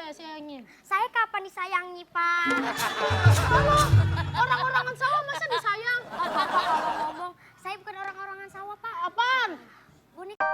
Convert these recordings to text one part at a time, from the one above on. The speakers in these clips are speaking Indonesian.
saya sayangin? Saya kapan disayangi, Pak? Kalau orang-orangan sawah masa disayang? Bapak kalau ngomong, saya bukan orang-orangan sawah, Pak. Apaan? Boneka.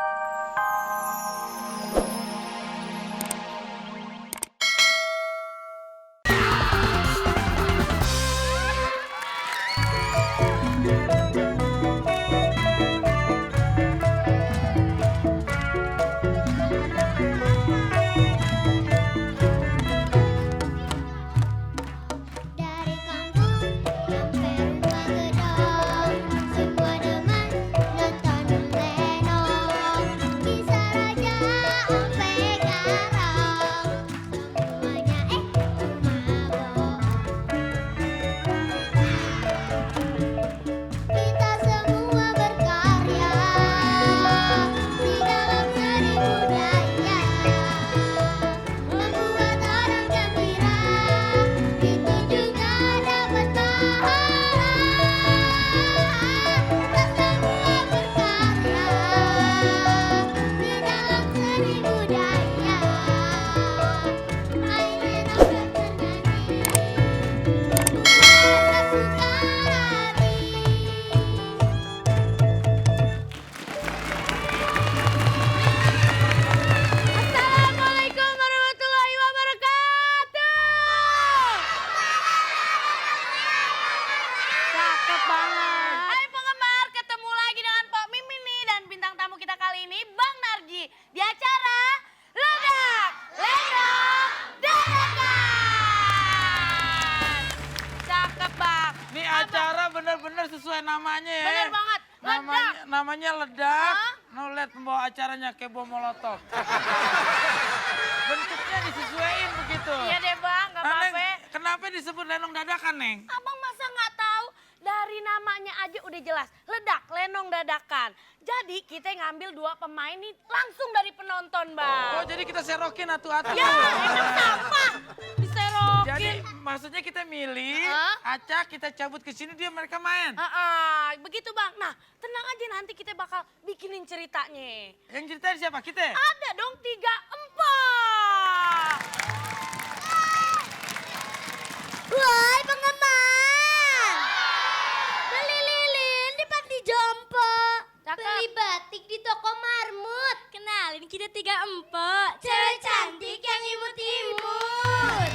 Dari kampung sampai rumah gedong, semua teman nonton lenong. Kisah raja sampai karang, semuanya mabok. Kita semua berkarya di dalam seni budaya, membuat orang gembira. Itu juga dapat pahala. Kita semua berkarya di dalam seni budaya. Ayo kita bernyanyi, buat sesuka Assalamualaikum warahmatullahi wabarakatuh. Cakep banget. Hai penggemar, ketemu lagi dengan Pok Mimin nih dan bintang tamu kita kali ini Bang Narji di acara Ledak, Lenong, Dadakan. Cakep Bang. Ini acara bener-bener sesuai namanya ya. Bener banget. Ledak. Namanya ledak. Hah? Nah, lihat pembawa acaranya kayak bom molotov. Bentuknya disesuaiin begitu. Iya deh Bang, gak Nah, Neng, apa-apa. kenapa disebut lenong dadakan, Neng? Abang masa nggak tahu? Dari namanya aja udah jelas. Ledak, lenong, dadakan. Jadi kita ngambil 2 pemain nih langsung dari penonton, Bang. Oh, jadi kita serokin atu-atu. Ya, emang apa? Diserokin. Jadi maksudnya kita milih, Hah? acak kita cabut ke sini dia mereka main. Begitu Bang. Nah, tenang aja nanti kita bakal bikinin ceritanya. Yang ceritain siapa? Kita? Ada dong 3 empok. Woi penggemar, beli lilin di Panti Jompo, Cakep. beli batik di toko Marmut. Kenalin kita 3 empok, cewek cantik yang imut-imut.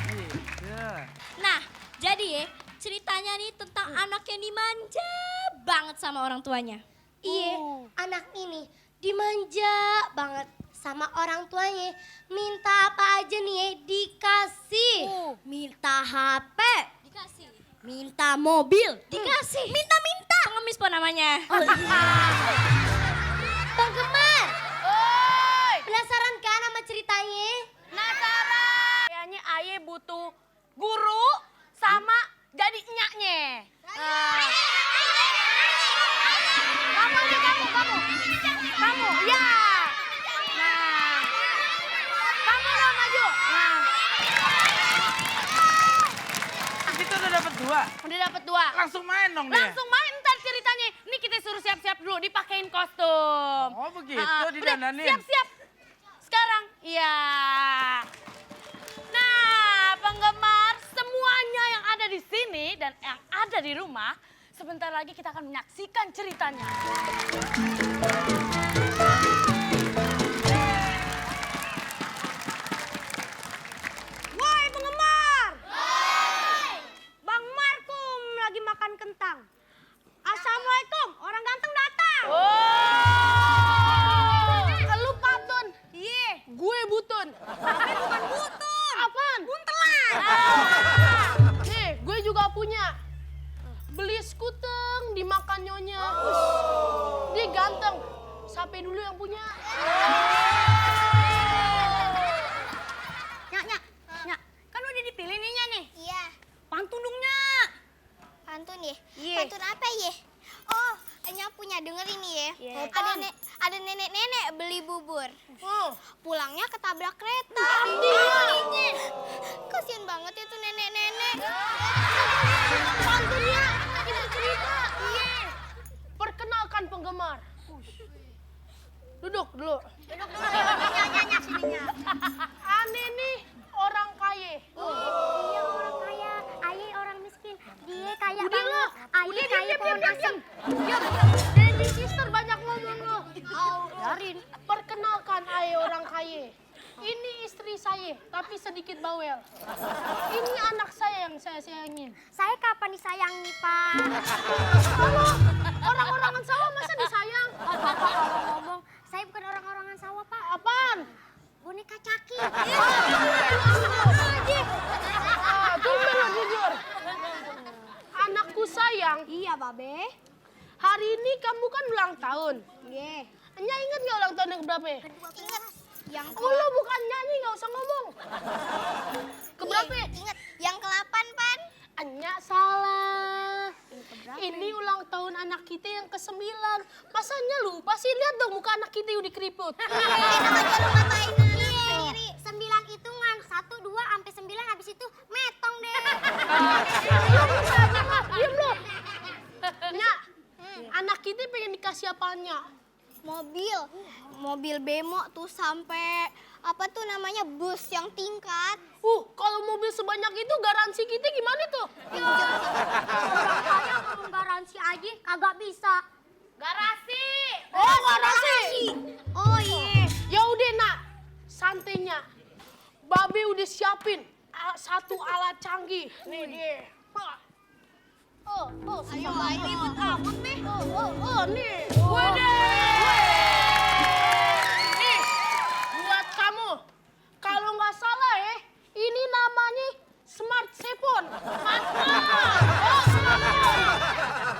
Iya. Nah, jadi ya ceritanya nih tentang anak yang dimanja banget sama orang tuanya. Iya, anak ini dimanja banget sama orang tuanya. Minta apa aja nih ya dikasih. Minta HP, Dikasih. minta mobil, dikasih. Minta-minta. Pengemis po namanya. Penggemar, Oi, penasaran kan sama ceritanya? penasaran? Kayaknya Aye butuh guru sama jadi enyaknya. Kamu aja, kamu, ya. Nah, kamu mau maju. Nah, Kita udah dapat 2. udah dapat 2. Langsung main dong dia. Langsung main ntar ceritanya. Ini kita suruh siap-siap dulu, dipakein kostum. Oh, begitu, Udah, didandanin. siap-siap. Sekarang, iya. Nah, penggemar semuanya yang ada di sini dan yang ada di rumah, sebentar lagi kita akan menyaksikan ceritanya. Woi penggemar! Bang Markum lagi makan kentang. Assalamualaikum, orang ganteng datang. Lu Patun. Iya, gue Butun. Tapi bukan Butun. Apaan? Buntelan. Nih, gue juga punya. Beli skuteng, dimakan nyonya. Dia ganteng. Siapa dulu yang punya? Nyak. Kan udah dipilih nih nih. Iya, Pantun dong, Nyak. pantun ya. Iya. Pantun apa ya? Oh, Enya punya denger ini ya. Iya. Ada nenek-nenek beli bubur. Oh. Pulangnya ketabrak kereta. Iya. Kasian banget ya tuh nenek-nenek. Pantunnya kita cerita. Iya. Perkenalkan penggemar. Duduk dulu. Duduk dulu ya. sininya. Aneh nih orang kaya. Iya orang kaya, Aye orang miskin. Dia kaya Udah banget. lo, Aye udah kaya diam, pohon diam, asem. diam. Jadi sister banyak ngomong lo. Biarin. Perkenalkan Aye orang kaya. Ini istri saya, tapi sedikit bawel. Ini anak saya yang saya sayangin. Saya kapan disayangi, Pak? Kalau orang-orangan sawah masa disayang? Bapak kalau ngomong, saya bukan orang-orangan sawah, Pak. Apaan? Boneka caki. Tumben lo jujur. Anakku sayang, Iya, Babe. hari ini kamu kan ulang tahun. Iya. Nya inget gak ulang tahun yang keberapa? Ingat. Yang Oh lo bukan nyanyi, gak usah ngomong. Keberapa? Ingat. Yang ke-8, Pan. Anya salah. Ini ulang tahun anak kita yang ke-9. Masa Nya lupa sih? Lihat dong muka anak kita udah keriput. Sendiri. 9 hitungan. 1, 2, sampai 9. Habis itu metong deh. Diam lo. Nya, anak kita pengen dikasih apanya? Mobil bemo tuh sampai apa tuh namanya bus yang tingkat. Kalau mobil sebanyak itu garansi kita gimana tuh? Orang kaya ngomong garansi aja kagak bisa. Garasi. Oh, garasi. Oh iya. Ya udah nak, santainya. Babe udah siapin satu alat canggih. Nih dia. Ayo ini buat amat nih. Nih. Nih, buat kamu. Kalau nggak salah ya, ini namanya smartphone.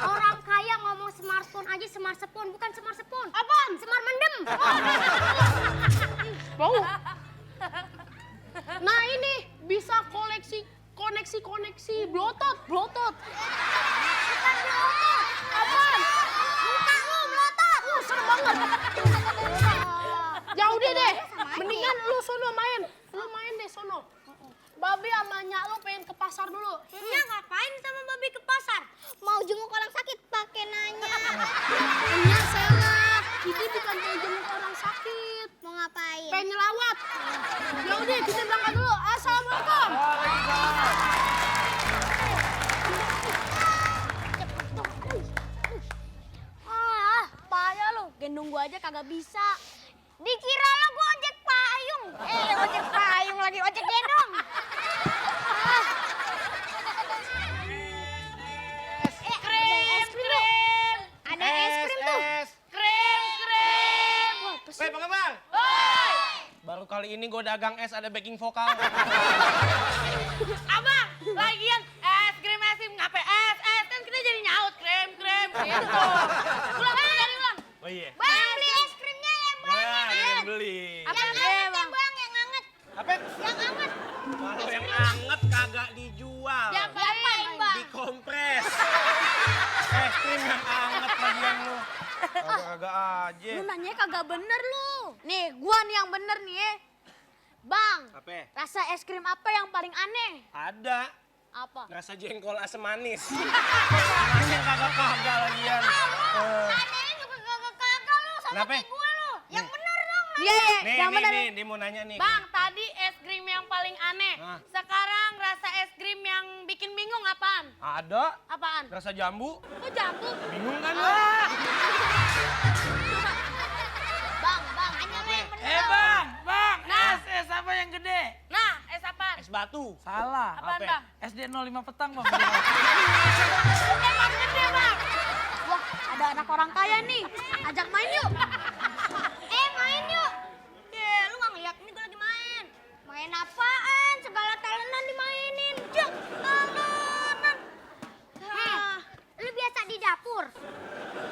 Orang kaya ngomong smartphone aja smartphone bukan smartphone. Apaan? Smart mendem. Bau. Nah ini bisa koneksi Bluetooth. Bukan Bluetooth. Apaan? Muka lu melotot. Serem banget. Ya udah deh, mendingan lu sono main. Lu main deh sono. Babe sama nyak lu pengen ke pasar dulu. Ya ngapain sama babi ke pasar? Mau jenguk orang sakit pakai nanya. Nyak salah. Kita bukan pengen jenguk orang sakit. Mau ngapain? Pengen nyelawat. Ya udah kita berangkat dulu. Assalamualaikum. Payah lu, gendong gua aja kagak bisa. Dikira lo gua ojek payung. Ojek payung lagi ojek gendong. Es krim. Ada es krim tuh. Krim. Weh, pengembang. Baru kali ini gue dagang es ada backing vokal. Abang, lagian es krim ngapain es kan kita jadi nyaut krim gitu. Ulang. Oh iya. Bang beli es krimnya ya bang. Yang beli. Yang anget ya bang, yang anget. Apa? Yang anget. Kalau yang anget kagak dijual. Diapain bang? Dikompres. Es krim yang anget lagian lu. Kagak aja. Lu nanya kagak bener lu. Nih, gua nih yang bener nih ya. Bang, Apa? rasa es krim apa yang paling aneh? Ada. Apa? Rasa jengkol asam manis. Yang kagak lagian. Anehnya juga kagak lu sama Kenapa? kayak gue lu. Yang bener dong. Iya, Nih, dia mau nanya nih. Bang, tadi es krim yang paling aneh. Hah? Sekarang rasa es krim yang bikin bingung apaan? Ada. Apaan? Rasa jambu. Oh, jambu. Bingung kan lu? Bang, hanya lu yang bener. Bang, es apa yang gede? Nah, es apaan? Es batu. Salah. Apaan, Apa? Bang? SD 05 petang, Bang. Emang gede, Bang. Wah, ada anak orang kaya nih. Ajak main yuk. Main yuk. Lu nggak ngeliat ini gue lagi main. Main apaan? Segala talentan dimainin. Jok, talentan. Lu biasa di dapur.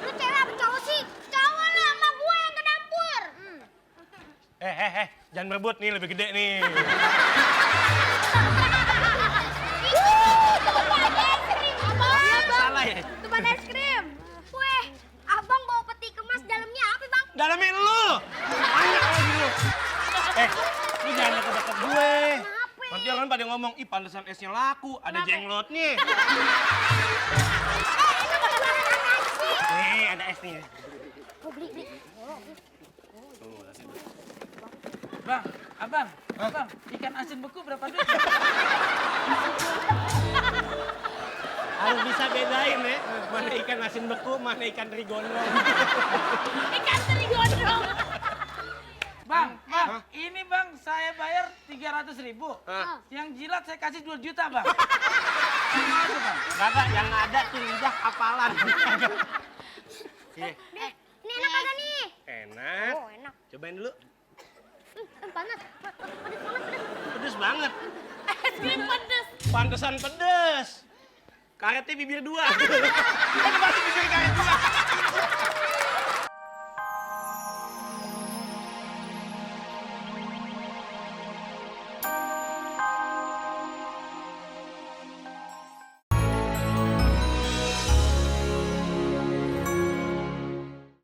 Lu cewek apa cowok sih? Cowok lu sama gue yang ke dapur. Jangan berebut nih, lebih gede nih. Salah ya? Tuban es krim. Weh, abang bawa peti kemas dalamnya apa bang? Dalamin lu! Banyak lagi lu. Lu jangan deket-deket gue. Kenapa? Nanti orang pada ngomong, ih pantesan esnya laku, ada jenglotnya. Nih, ada es nih. Beli. Bang, abang, ikan asin beku berapa duit? Harus bisa bedain ya, mana ikan asin beku, mana ikan teri gondrong. Ikan teri gondrong. Bang, ini bang saya bayar 300.000. Yang jilat saya kasih 2 juta bang. Gimana tuh bang? Kagak, yang ada tuh lidah kapalan. Iya. Ini enak kagak nih? Enak. Oh, enak. Cobain dulu. Panas. Pedes banget, pedes. Pedes banget. Es krim pedes. Pantesan pedes. Karetnya bibir 2. Ini pasti bibir karet 2.